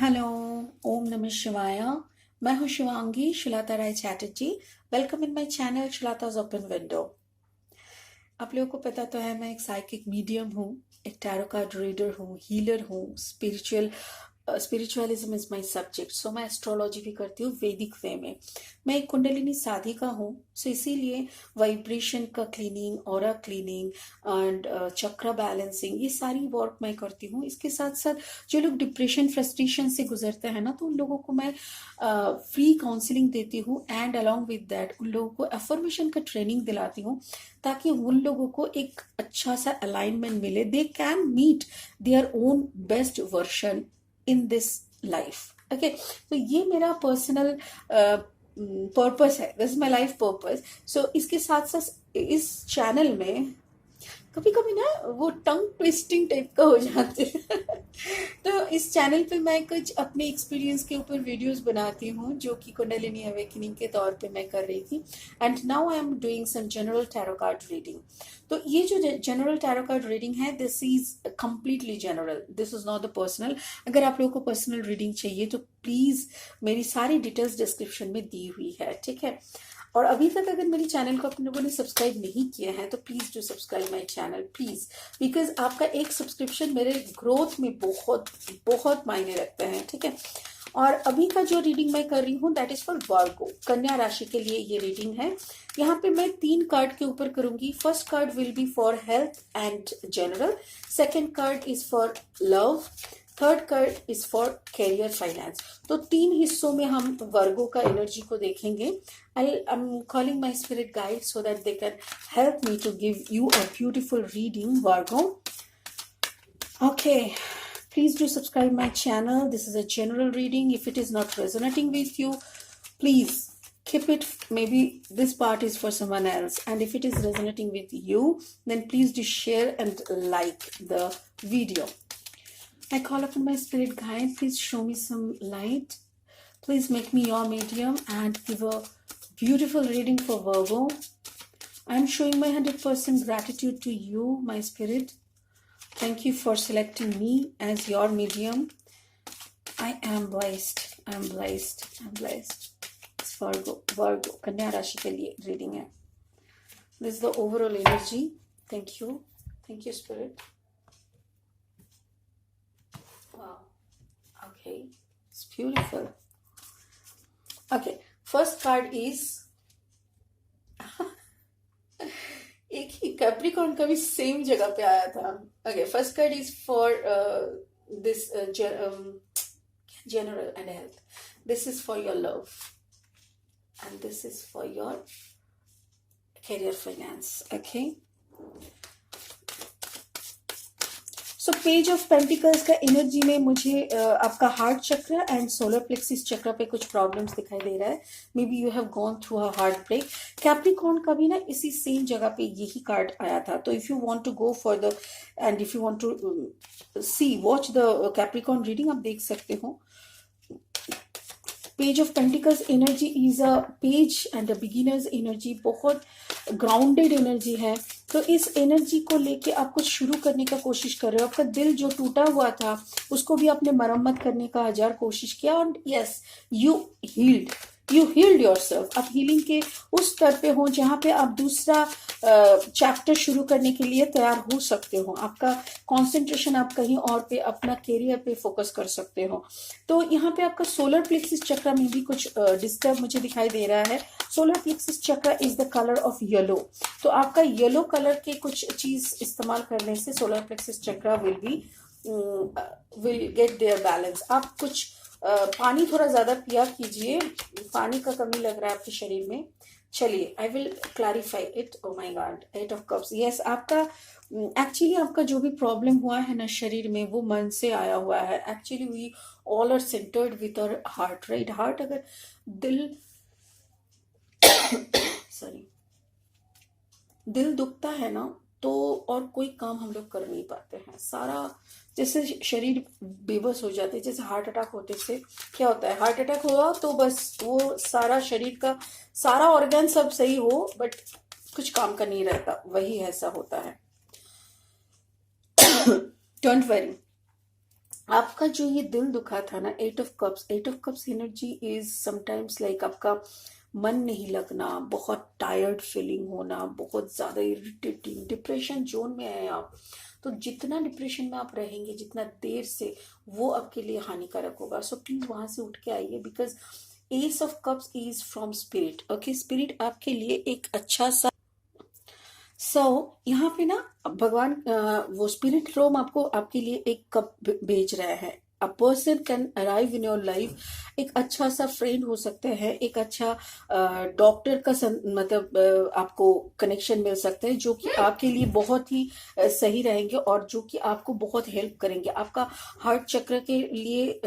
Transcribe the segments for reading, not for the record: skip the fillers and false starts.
Hello, ओम नमः शिवाय। मैं हूँ Shivangi Shulata Rai Chatterjee. Welcome in my channel Shulata's open window. आप लोगों को पता तो है मैं एक साइकिक मीडियम हूँ, एक टैरो कार्ड रीडर हूँ, हीलर हूँ, स्पिरिचुअलिज्म इज माय सब्जेक्ट। सो मैं एस्ट्रोलॉजी भी करती हूँ वैदिक वे में। मैं एक कुंडलिनी साधिका हूँ, सो इसीलिए वाइब्रेशन का क्लीनिंग, ऑरा क्लीनिंग एंड चक्र बैलेंसिंग, ये सारी वर्क मैं करती हूँ। इसके साथ साथ जो लोग डिप्रेशन फ्रस्ट्रेशन से गुजरते हैं ना, तो उन लोगों को मैं फ्री काउंसलिंग देती हूँ एंड अलॉन्ग विद दैट उन लोगों को एफर्मेशन का ट्रेनिंग दिलाती हूँ, ताकि उन लोगों को एक अच्छा सा अलाइनमेंट मिले, they can meet their own best version in this life. Okay, तो ये मेरा पर्सनल पर्पस है, this is my life purpose. So इसके साथ साथ इस चैनल में कभी कभी ना वो टंग ट्विस्टिंग टाइप का हो जाते हैं तो इस चैनल पे मैं कुछ अपने एक्सपीरियंस के ऊपर वीडियोस बनाती हूँ, जो कि कुंडलिनी अवेकनिंग के तौर पे मैं कर रही थी। And now I am doing some general tarot card reading. तो ये जो जनरल टैरो कार्ड रीडिंग है, this is completely general, this is not the personal. अगर आप लोगों को पर्सनल रीडिंग चाहिए तो प्लीज मेरी सारी डिटेल्स डिस्क्रिप्शन में दी हुई है, ठीक है। और अभी तक अगर मेरे चैनल को अपने लोगों ने सब्सक्राइब नहीं किया है तो please do subscribe my channel please, because आपका एक सब्सक्रिप्शन मेरे ग्रोथ में बहुत बहुत मायने रखते हैं, ठीक है। और अभी का जो रीडिंग मैं कर रही हूँ दैट इज फॉर वर्गो, कन्या राशि के लिए ये रीडिंग है। यहाँ पे मैं 3 कार्ड के ऊपर करूंगी। First card will be for health and general, second card is for love, third card is for career finance. तो 3 हिस्सों में हम वर्गो का एनर्जी को देखेंगे। I'm calling my spirit guides so that they can help me to give you a beautiful reading, Virgo. Okay, please do subscribe my channel. This is a general reading. If it is not resonating with you, please keep it. Maybe this part is for someone else. And if it is resonating with you, then please do share and like the video. I call upon my spirit guide. Please show me some light. Please make me your medium and give a beautiful reading for Virgo. I am showing my 100% gratitude to you, my spirit. Thank you for selecting me as your medium. I am blessed. I am blessed. I am blessed. It's Virgo. Virgo. Kanya Rashi के लिए reading है. This is the overall energy. Thank you. Thank you, spirit. Wow. Okay. It's beautiful. Okay. First card is एक ही Capricorn का भी same जगह पे आया था। Okay, first card is for this general and health, this is for your love and this is for your career finance. Okay, so page of pentacles का energy में मुझे आपका हार्ट चक्र एंड सोलर प्लेक्सिस चक्र पे कुछ problems दिखाई दे रहा है। Maybe you have gone through a heartbreak. Capricorn का भी ना इसी सेम जगह पे यही कार्ड आया था। तो if you want to go for the and if you want to see watch the Capricorn reading, आप देख सकते हो। Page of pentacles energy is a page and a beginners energy, बहुत ग्राउंडेड एनर्जी है। तो इस एनर्जी को लेके आप कुछ शुरू करने का कोशिश कर रहे हो। आपका दिल जो टूटा हुआ था उसको भी आपने मरम्मत करने का 1000 कोशिश किया और यस, यू हील्ड योरसेल्फ। आप हीलिंग के उस स्तर पे हो जहां पे आप दूसरा चैप्टर शुरू करने के लिए तैयार हो सकते हो। आपका कंसंट्रेशन आप कहीं और पे, अपना कैरियर पे फोकस कर सकते हो। तो यहाँ पे आपका सोलर प्लेक्सिस चक्र में भी कुछ डिस्टर्ब मुझे दिखाई दे रहा है। सोलर प्लेक्सिस चक्र is the colour of yellow. तो आपका येलो कलर के कुछ चीज इस्तेमाल करने से सोलर प्लेक्सिस चक्र विल गेट देयर बैलेंस। आप कुछ पानी थोड़ा ज्यादा पिया कीजिए, पानी का कमी लग रहा है आपके शरीर में। चलिए, I will clarify it. Oh my God, 8 of cups. Yes, आपका एक्चुअली आपका जो भी प्रॉब्लम हुआ है ना शरीर में, वो मन से आया हुआ है। Actually we all are centred with our heart, right. Heart अगर दिल सॉरी दिल दुखता है ना, तो और कोई काम हम लोग कर नहीं पाते हैं। सारा जैसे शरीर बेबस हो जाते हैं, जैसे हार्ट अटैक होते से क्या होता है, हार्ट अटैक हुआ तो बस वो सारा शरीर का सारा ऑर्गन सब सही हो बट कुछ काम का नहीं रहता, वही ऐसा होता है। डोंट वरी, आपका जो ये दिल दुखा था ना, 8 of cups, 8 of cups energy is sometimes like आपका मन नहीं लगना, बहुत टायर्ड फीलिंग होना, बहुत ज्यादा इरिटेटिंग, डिप्रेशन जोन में है आप। तो जितना डिप्रेशन में आप रहेंगे जितना देर से, वो आपके लिए हानिकारक होगा। सो प्लीज वहां से उठ के आइए, because S of cups is from spirit. Okay, spirit आपके लिए एक अच्छा सा, यहाँ पे ना भगवान वो स्पिरिट रोम आपको आपके लिए एक कप भेज रहा है। A person can arrive in your life. एक अच्छा सा फ्रेंड हो सकता है, एक अच्छा डॉक्टर का मतलब आपको कनेक्शन मिल सकता है, जो कि आपके लिए बहुत ही सही रहेंगे और जो कि आपको बहुत हेल्प करेंगे। आपका हार्ट चक्र के लिए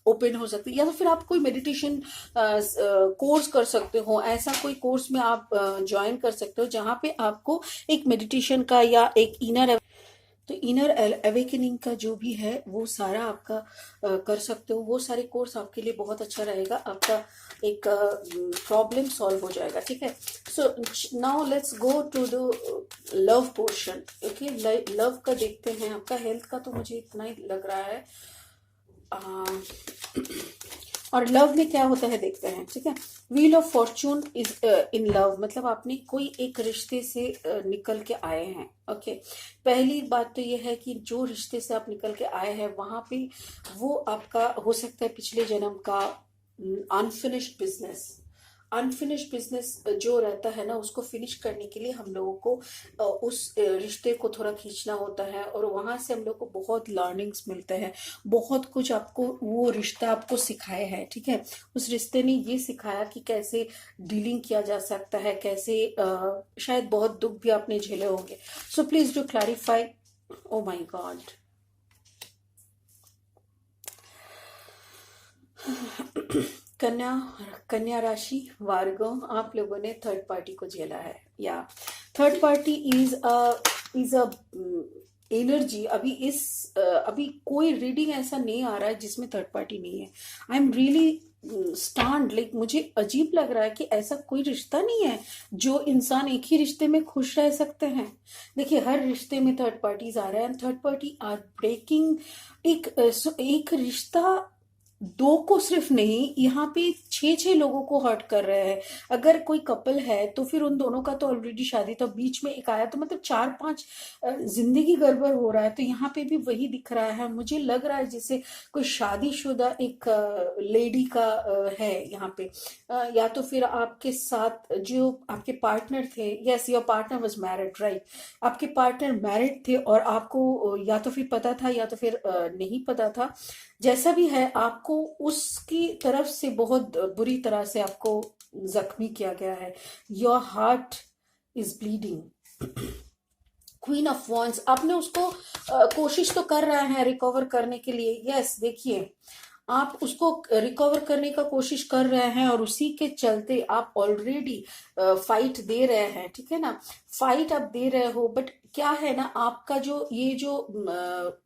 ओपन हो सकती है, या तो फिर आप कोई मेडिटेशन कोर्स कर सकते हो। ऐसा कोई कोर्स में आप ज्वाइन कर सकते हो जहाँ पे आपको एक मेडिटेशन का या एक इनर, तो इनर अवेकनिंग का जो भी है वो सारा आपका कर सकते हो। वो सारे कोर्स आपके लिए बहुत अच्छा रहेगा, आपका एक प्रॉब्लम सॉल्व हो जाएगा। ठीक है, so now let's go to the love portion. Okay, love का देखते हैं। आपका हेल्थ का तो मुझे इतना ही लग रहा है, और लव में क्या होता है देखते हैं। ठीक है, wheel of Fortune is in love, मतलब आपने कोई एक रिश्ते से निकल के आए हैं। ओके, पहली बात तो ये है कि जो रिश्ते से आप निकल के आए हैं वहां पे वो आपका हो सकता है पिछले जन्म का अनफिनिश्ड बिजनेस। अनफिनिश्ड बिजनेस जो रहता है ना, उसको फिनिश करने के लिए हम लोगों को उस रिश्ते को थोड़ा खींचना होता है, और वहां से हम लोग को बहुत लर्निंग्स मिलते हैं। बहुत कुछ आपको वो रिश्ता आपको सिखाया है। ठीक है, उस रिश्ते ने ये सिखाया कि कैसे डीलिंग किया जा सकता है, कैसे शायद बहुत दुख भी आपने झेले होंगे। So please do clarify. Oh my God, कन्या, कन्या राशि, वार्गो, आप लोगों ने थर्ड पार्टी को झेला है। या third party is a energy. अभी कोई रीडिंग ऐसा नहीं आ रहा है जिसमें थर्ड पार्टी नहीं है। I am really stand, like मुझे अजीब लग रहा है कि ऐसा कोई रिश्ता नहीं है जो इंसान एक ही रिश्ते में खुश रह सकते हैं। देखिए, हर रिश्ते में थर्ड पार्टीज आ रहे हैं, थर्ड पार्टी आर ब्रेकिंग। एक रिश्ता दो को सिर्फ नहीं, यहाँ पे छह छह लोगों को हर्ट कर रहे हैं। अगर कोई कपल है तो फिर उन दोनों का तो ऑलरेडी शादी था, बीच में एक आया, तो मतलब चार पांच जिंदगी गड़बड़ हो रहा है। तो यहाँ पे भी वही दिख रहा है। मुझे लग रहा है जैसे कोई शादीशुदा एक लेडी का है यहाँ पे, या तो फिर आपके साथ जो आपके पार्टनर थे, yes your partner was married, right. आपके पार्टनर मैरिड थे और आपको या तो फिर पता था या तो फिर नहीं पता था। जैसा भी है, आपको उसकी तरफ से बहुत बुरी तरह से आपको जख्मी किया गया है। Your heart is bleeding. Queen of wands, आपने उसको कोशिश तो कर रहे हैं रिकवर करने के लिए। यस, देखिए आप उसको रिकवर करने का कोशिश कर रहे हैं, और उसी के चलते आप ऑलरेडी फाइट दे रहे हैं। ठीक है ना, फाइट आप दे रहे हो, बट क्या है ना, आपका जो ये जो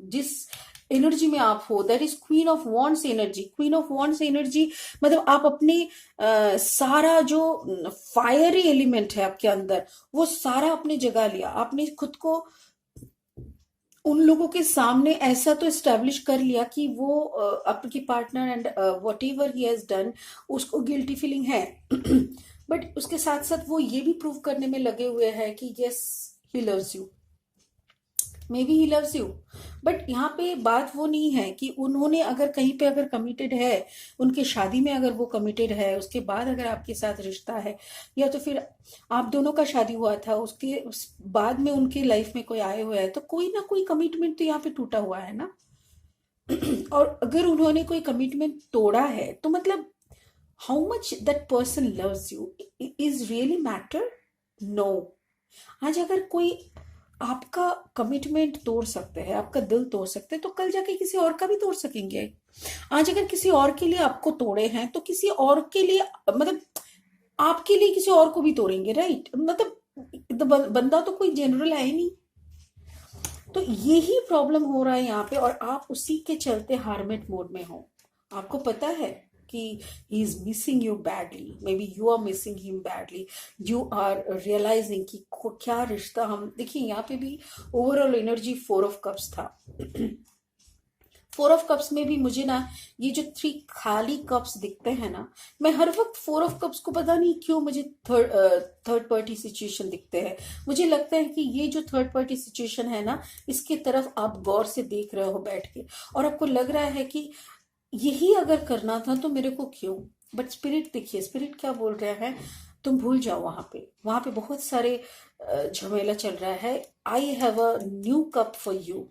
जिस एनर्जी में आप हो, that is queen of wands energy. Queen of wands energy मतलब आप अपने सारा जो फायरी एलिमेंट है आपके अंदर, वो सारा आपने जगा लिया। आपने खुद को उन लोगों के सामने ऐसा तो एस्टेब्लिश कर लिया कि वो आपकी partner and what ever he has done, उसको गिल्टी फीलिंग है। बट उसके साथ साथ वो ये भी प्रूव करने में लगे हुए हैं कि yes he loves you, may be he loves you. But यहाँ पे बात वो नहीं है कि उन्होंने अगर कहीं पे अगर कमिटेड है, उनके शादी में अगर वो कमिटेड है, उसके बाद अगर आपके साथ रिश्ता है, या तो फिर आप दोनों का शादी हुआ था, उस बाद में उनके लाइफ में कोई आए हुए हैं, तो कोई ना कोई कमिटमेंट तो यहाँ पे टूटा हुआ है ना। और अगर उन्होंने कोई कमिटमेंट तोड़ा है तो मतलब how much that person loves you is really matter. No, आज अगर कोई आपका कमिटमेंट तोड़ सकते हैं, आपका दिल तोड़ सकते हैं, तो कल जाके किसी और का भी तोड़ सकेंगे। आज अगर किसी और के लिए आपको तोड़े हैं, तो किसी और के लिए मतलब आपके लिए किसी और को भी तोड़ेंगे, राइट। मतलब बंदा तो कोई जनरल है ही नहीं। तो यही प्रॉब्लम हो रहा है यहाँ पे, और आप उसी के चलते हार्मेट मोड में हो। आपको पता है कि he is missing you badly, maybe you are missing him badly. You are realising कि क्या रिश्ता हम, देखिए यहाँ पे भी ओवरऑल एनर्जी 4 ऑफ कप्स था। फोर ऑफ कप्स में भी मुझे ना ये जो थ्री खाली कप्स दिखते हैं ना, मैं हर वक्त फोर ऑफ कप्स को पता नहीं क्यों मुझे थर्ड पार्टी सिचुएशन दिखते हैं। मुझे लगता है कि ये जो थर्ड पार्टी सिचुएशन है ना, इसकी तरफ आप गौर से देख रहे हो बैठ के, और आपको लग रहा है कि यही अगर करना था तो मेरे को क्यों। बट स्पिरिट, देखिए स्पिरिट क्या बोल रहा है, तुम भूल जाओ वहां पे बहुत सारे झमेला चल रहा है। I have a new cup for you,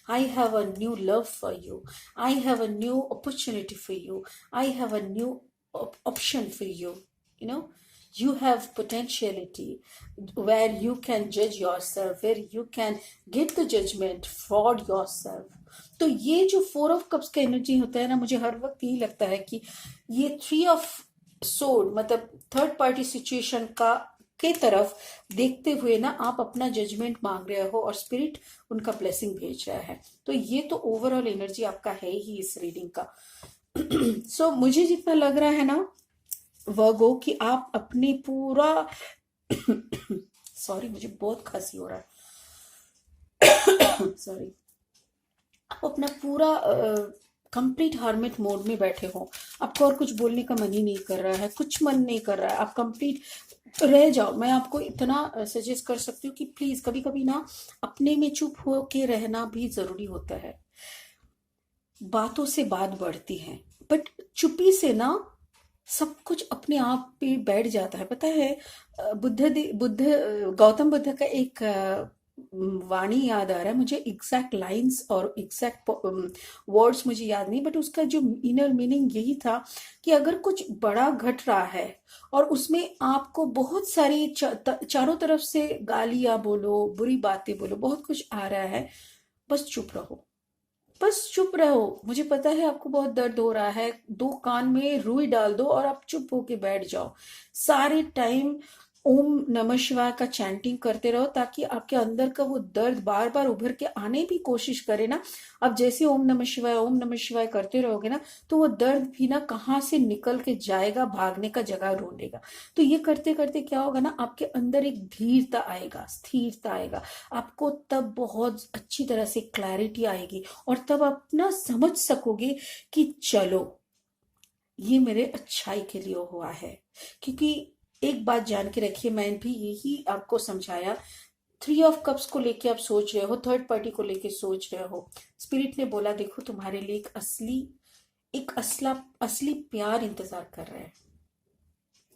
I have a new love for you. I have a new opportunity for you. I have a new option for you. You know, you have potentiality where you can judge yourself, where you can get the judgment for yourself. तो ये जो four of cups का energy होता है ना, मुझे हर वक्त यही लगता है कि ये थ्री ऑफ सोड मतलब थर्ड पार्टी सिचुएशन का के तरफ देखते हुए ना आप अपना जजमेंट मांग रहे हो और स्पिरिट उनका ब्लेसिंग भेज रहा है। तो ये तो ओवरऑल एनर्जी आपका है ही इस रीडिंग का। सो मुझे जितना लग रहा है ना वर्गो कि आप अपने पूरा सॉरी मुझे बहुत खांसी हो रहा है सॉरी, आप अपना पूरा कंप्लीट हार्मिट मोड में बैठे हो, आपको और कुछ बोलने का मन ही नहीं कर रहा है, कुछ मन नहीं कर रहा है, आप कंप्लीट रह जाओ। मैं आपको इतना सजेस्ट कर सकती हूँ कि प्लीज कभी कभी ना अपने में चुप हो के रहना भी जरूरी होता है। बातों से बात बढ़ती है, बट चुप्पी से ना सब कुछ अपने आप पे बैठ जाता है। पता है गौतम बुद्ध का एक वाणी याद आ रहा है मुझे, एग्जैक्ट लाइंस और एग्जैक्ट वर्ड्स मुझे याद नहीं, बट उसका जो इनर मीनिंग यही था कि अगर कुछ बड़ा घट रहा है और उसमें आपको बहुत सारी चारों तरफ से गालियां बोलो, बुरी बातें बोलो, बहुत कुछ आ रहा है, बस चुप रहो, बस चुप रहो। मुझे पता है आपको बहुत दर्द हो रहा है, दो कान में रुई डाल दो और आप चुप होके बैठ जाओ, सारे टाइम ओम नमः शिवाय का चैंटिंग करते रहो ताकि आपके अंदर का वो दर्द बार बार उभर के आने की कोशिश करे ना। अब जैसे ओम नमः शिवाय करते रहोगे ना, तो वो दर्द भी ना कहाँ से निकल के जाएगा, भागने का जगह ढूंढेगा। तो ये करते करते क्या होगा ना, आपके अंदर एक धीरता आएगा, स्थिरता आएगा, आपको तब बहुत अच्छी तरह से क्लैरिटी आएगी और तब आप ना समझ सकोगे कि चलो ये मेरे अच्छाई के लिए हुआ है। क्योंकि एक बात जान के रखिए, मैं भी यही आपको समझाया, थ्री ऑफ कप्स को लेके आप सोच रहे हो, थर्ड पार्टी को लेके सोच रहे हो, स्पिरिट ने बोला देखो तुम्हारे लिए एक असली प्यार इंतजार कर रहा है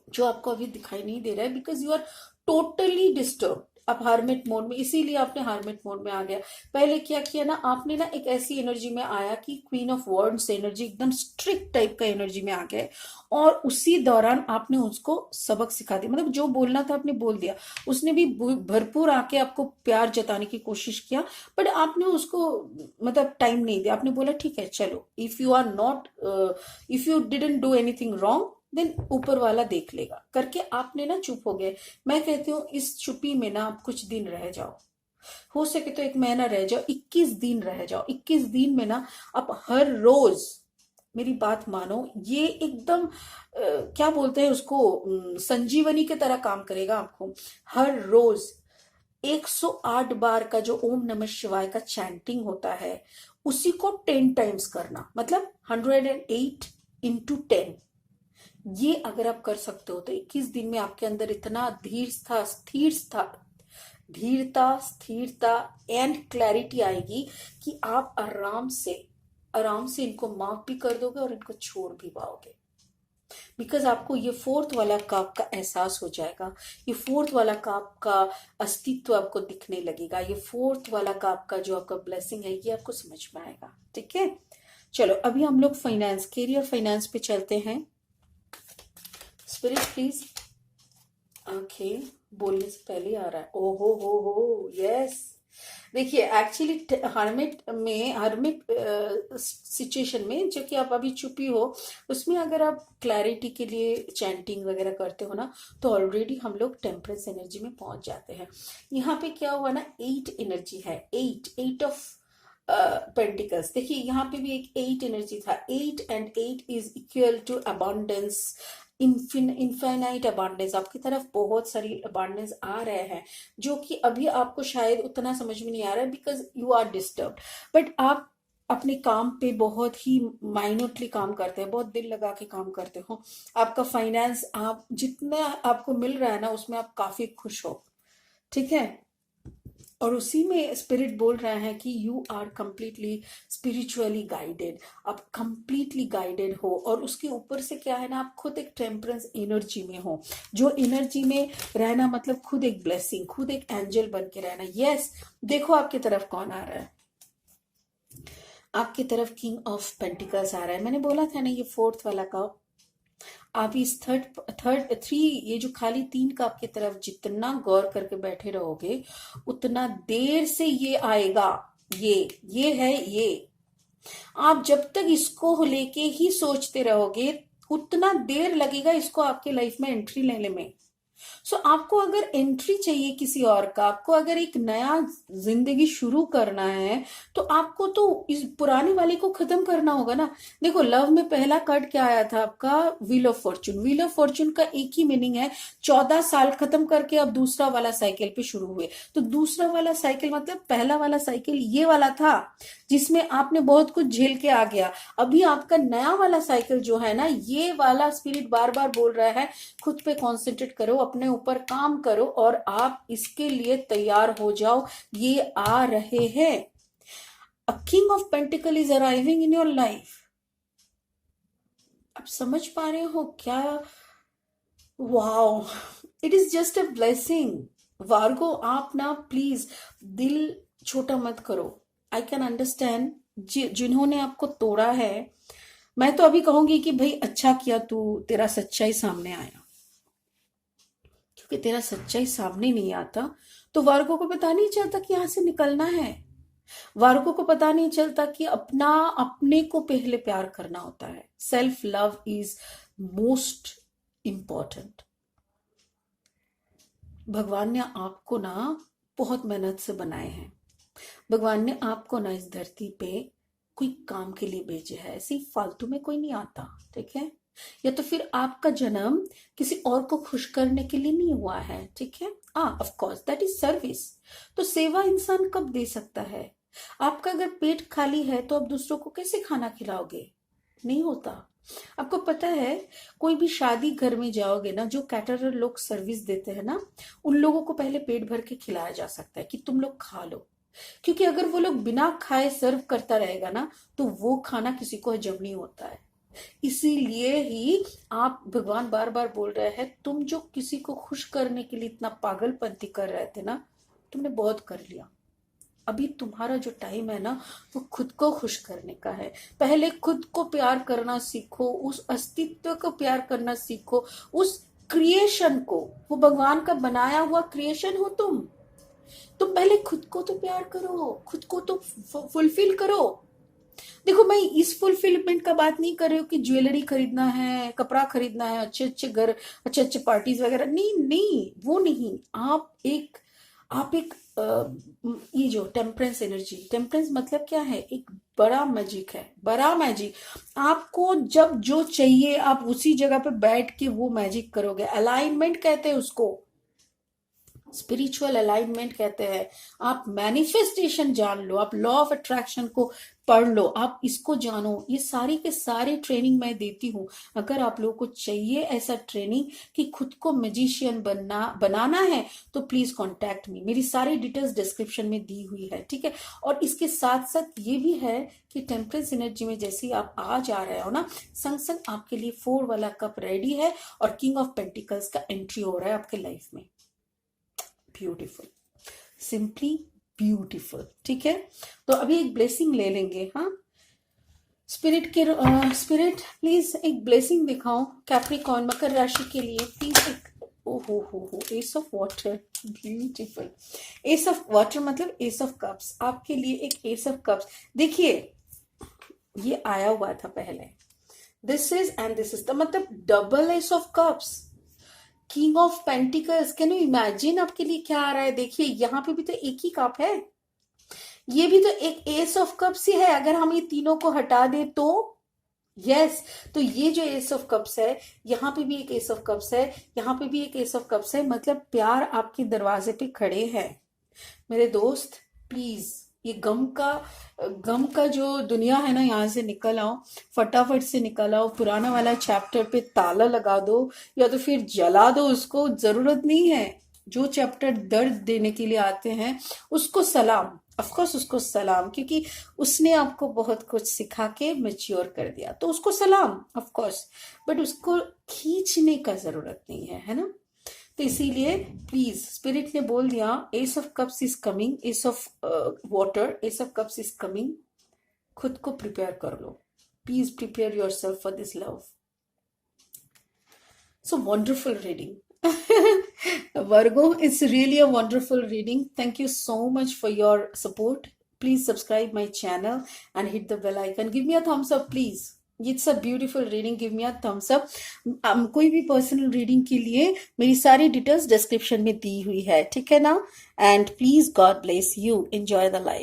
जो आपको अभी दिखाई नहीं दे रहा है, because you are totally disturb. आप हार्मिट मोड में, इसीलिए आपने हार्मिट मोड में आ गया। पहले क्या किया ना आपने ना, एक ऐसी एनर्जी में आया कि क्वीन ऑफ वर्ड्स एनर्जी, एकदम स्ट्रिक्ट टाइप का एनर्जी में आ गए, और उसी दौरान आपने उसको सबक सिखा दिया, मतलब जो बोलना था आपने बोल दिया। उसने भी भरपूर आके आपको प्यार जताने की कोशिश किया, बट आपने उसको मतलब टाइम नहीं दिया। आपने बोला ठीक है चलो, if you didn't do anything wrong then ऊपर वाला देख लेगा करके आपने ना चुप हो गए। मैं कहती हूँ इस चुप्पी में ना आप कुछ दिन रह जाओ, हो सके तो एक महीना रह जाओ, 21 दिन रह जाओ। 21 दिन में ना आप हर रोज, मेरी बात मानो, ये एकदम क्या बोलते हैं उसको, संजीवनी की तरह काम करेगा आपको। हर रोज 108 बार का जो ओम नमः शिवाय का चैंटिंग होता है उसी को 10 टाइम्स करना, मतलब 108 इंटू 10। ये अगर आप कर सकते हो तो 21 दिन में आपके अंदर इतना धीरता स्थिरता एंड क्लैरिटी आएगी कि आप आराम से इनको माफ भी कर दोगे और इनको छोड़ भी पाओगे। बिकॉज आपको ये फोर्थ वाला कप का एहसास हो जाएगा, ये फोर्थ वाला कप का अस्तित्व आपको दिखने लगेगा, ये फोर्थ वाला कप का जो आपका ब्लेसिंग है ये आपको समझ में आएगा। ठीक है, चलो अभी हम लोग फाइनेंस, कैरियर फाइनेंस पे चलते हैं। Spirit please. ओके, बोलने से पहले आ रहा है, ओहो हो यस। देखिए एक्चुअली हार्मिट सिचुएशन में जो कि आप अभी चुपी हो, उसमें अगर आप क्लैरिटी के लिए चैंटिंग वगैरह करते हो ना, तो ऑलरेडी हम लोग टेम्परेंस एनर्जी में पहुंच जाते हैं। यहाँ पे क्या हुआ ना, 8 एनर्जी है, 8 ऑफ पेंटिकल्स। देखिए यहाँ पे भी एक 8 एनर्जी था, 8 and 8 is equal to abundance, infinite abundance. आपकी तरफ बहुत सारी अबांडेंस आ रहे हैं जो कि अभी आपको शायद उतना समझ में नहीं आ रहा है because you are disturb. But आप अपने काम पे बहुत ही माइन्यूटली काम करते हैं, बहुत दिल लगा के काम करते हो, आपका फाइनेंस, आप जितना आपको मिल रहा है ना उसमें आप काफी खुश हो, ठीक है। और उसी में स्पिरिट बोल रहा है कि you are completely spiritually guided, आप कंप्लीटली गाइडेड हो। और उसके ऊपर से क्या है ना, आप खुद एक टेम्परेंस एनर्जी में हो, जो एनर्जी में रहना मतलब खुद एक ब्लेसिंग, खुद एक एंजल बन के रहना। यस, देखो आपकी तरफ कौन आ रहा है, आपकी तरफ किंग ऑफ पेंटिकल्स आ रहा है। मैंने बोला था ना ये फोर्थ वाला कप, आप इस थर्ड थर्ड थ्री, ये जो खाली तीन कप की तरफ जितना गौर करके बैठे रहोगे उतना देर से ये आएगा। ये है ये, आप जब तक इसको लेके ही सोचते रहोगे उतना देर लगेगा इसको आपके लाइफ में एंट्री लेने में। सो आपको अगर एंट्री चाहिए किसी और का, आपको अगर एक नया जिंदगी शुरू करना है, तो आपको तो इस पुराने वाले को खत्म करना होगा ना। देखो लव में पहला कार्ड क्या आया था आपका, wheel of Fortune. Wheel of Fortune का एक ही मीनिंग है, 14 साल खत्म करके अब दूसरा वाला साइकिल पे शुरू हुए। तो दूसरा वाला साइकिल मतलब पहला वाला साइकिल ये वाला था जिसमें आपने बहुत कुछ झेल के आ गया। अभी आपका नया वाला साइकिल जो है ना, ये वाला स्पिरिट बार बार बोल रहा है खुद पे कॉन्सेंट्रेट करो, अपने ऊपर काम करो और आप इसके लिए तैयार हो जाओ, ये आ रहे हैं। A king of pentacles is arriving in your life. आप समझ पा रहे हो क्या? Wow, it is just a blessing. Virgo आप ना प्लीज दिल छोटा मत करो। आई कैन अंडरस्टैंड जिन्होंने आपको तोड़ा है। मैं तो अभी कहूंगी कि भाई अच्छा किया तू, तेरा सच्चाई सामने आया, क्योंकि तेरा सच्चाई सामने नहीं आता तो वार्गो को पता नहीं चलता कि यहां से निकलना है। वार्गो को पता नहीं चलता कि अपने को पहले प्यार करना होता है। Self love is most important. भगवान ने आपको ना बहुत मेहनत से बनाए हैं। भगवान ने आपको ना इस धरती पे कोई काम के लिए भेजा है, ऐसे फालतू में कोई नहीं आता, ठीक है। या तो फिर आपका जन्म किसी और को खुश करने के लिए नहीं हुआ है, ठीक है। Of course that is service. तो सेवा इंसान कब दे सकता है? आपका अगर पेट खाली है तो आप दूसरों को कैसे खाना खिलाओगे? नहीं होता। आपको पता है, कोई भी शादी घर में जाओगे ना, जो कैटरर लोग सर्विस देते हैं ना, उन लोगों को पहले पेट भर के खिलाया जा सकता है कि तुम लोग खा लो। क्योंकि अगर वो लोग बिना खाए सर्व करता रहेगा ना, तो वो खाना किसी को हजम नहीं होता है। इसीलिए ही आप, भगवान बार बार बोल रहे हैं, तुम जो किसी को खुश करने के लिए इतना पागलपंती कर रहे थे ना, तुमने बहुत कर लिया। अभी तुम्हारा जो टाइम है ना, वो खुद को खुश करने का है। पहले खुद को प्यार करना सीखो, उस अस्तित्व को प्यार करना सीखो, उस क्रिएशन को। वो भगवान का बनाया हुआ क्रिएशन हो तुम पहले खुद को तो प्यार करो, खुद को तो फुलफिल करो। देखो मैं इस फुलफिलमेंट का बात नहीं कर रही हूँ कि ज्वेलरी खरीदना है, कपड़ा खरीदना है, अच्छे अच्छे घर, अच्छे अच्छे पार्टीज वगैरह, नहीं नहीं, वो नहीं। आप एक ये जो टेम्परेंस एनर्जी, टेम्परेंस मतलब क्या है, एक बड़ा मैजिक है, बड़ा मैजिक। आपको जब जो चाहिए आप उसी जगह पे बैठ के वो मैजिक करोगे। अलाइनमेंट कहते हैं उसको, स्पिरिचुअल अलाइनमेंट कहते हैं। आप मैनिफेस्टेशन जान लो, आप लॉ ऑफ अट्रैक्शन को पढ़ लो, आप इसको जानो। ये सारी के सारे ट्रेनिंग मैं देती हूँ। अगर आप लोगों को चाहिए ऐसा ट्रेनिंग कि खुद को मैजिशियन बनाना है, तो प्लीज कॉन्टैक्ट मी। मेरी सारी डिटेल्स डिस्क्रिप्शन में दी हुई है, ठीक है। और इसके साथ साथ ये भी है कि टेम्परेंस एनर्जी में जैसे ही आप आ जा रहे हो ना, संग संग आपके लिए 4 वाला कप रेडी है और किंग ऑफ पेंटिकल्स का एंट्री हो रहा है आपके लाइफ में। ब्यूटीफुल, सिंपली ब्यूटीफुल, ठीक है। तो अभी एक ब्लेसिंग ले लेंगे। हाँ, स्पिरिट प्लीज एक ब्लेसिंग दिखाओ कैप्रिकॉर्न, मकर राशि के लिए प्लीज एक। हो S of water, beautiful. S of water मतलब एस ऑफ कप्स, आपके लिए एक एस ऑफ कप्स। देखिए ये आया हुआ था पहले, this is and this is the, मतलब double ace of cups, king of pentacles. Can you imagine आपके लिए क्या आ रहा है? देखिए यहाँ पे भी तो एक ही कप है, ये भी तो एक एस ऑफ कप्स ही है। अगर हम ये तीनों को हटा दे तो यस, तो ये जो एस ऑफ कप्स है, यहाँ पे भी एक एस ऑफ कप्स है, यहाँ पे भी एक एस ऑफ कप्स है, मतलब प्यार आपके दरवाजे पे खड़े हैं। मेरे दोस्त प्लीज ये गम का जो दुनिया है ना, यहाँ से निकल आओ, फटाफट से निकल आओ, पुराना वाला चैप्टर पे ताला लगा दो या तो फिर जला दो उसको, जरूरत नहीं है। जो चैप्टर दर्द देने के लिए आते हैं उसको सलाम, ऑफ कोर्स उसको सलाम, क्योंकि उसने आपको बहुत कुछ सिखा के मैच्योर कर दिया, तो उसको सलाम ऑफ कोर्स, बट उसको खींचने का जरूरत नहीं है, है ना। तो इसीलिए प्लीज, स्पिरिट ने बोल दिया ace of cups is coming, ace of water, ace of cups is coming, खुद को प्रिपेयर कर लो, please prepare yourself for this love. So wonderful reading. Virgo, it's really a wonderful reading. Thank you so much for your support. Please subscribe my channel and hit the bell icon. Give me a thumbs up, please. It's a beautiful reading. Give me a thumbs up. कोई भी personal reading के लिए मेरी सारी details description में दी हुई है, ठीक है ना। And please, God bless you, enjoy the life.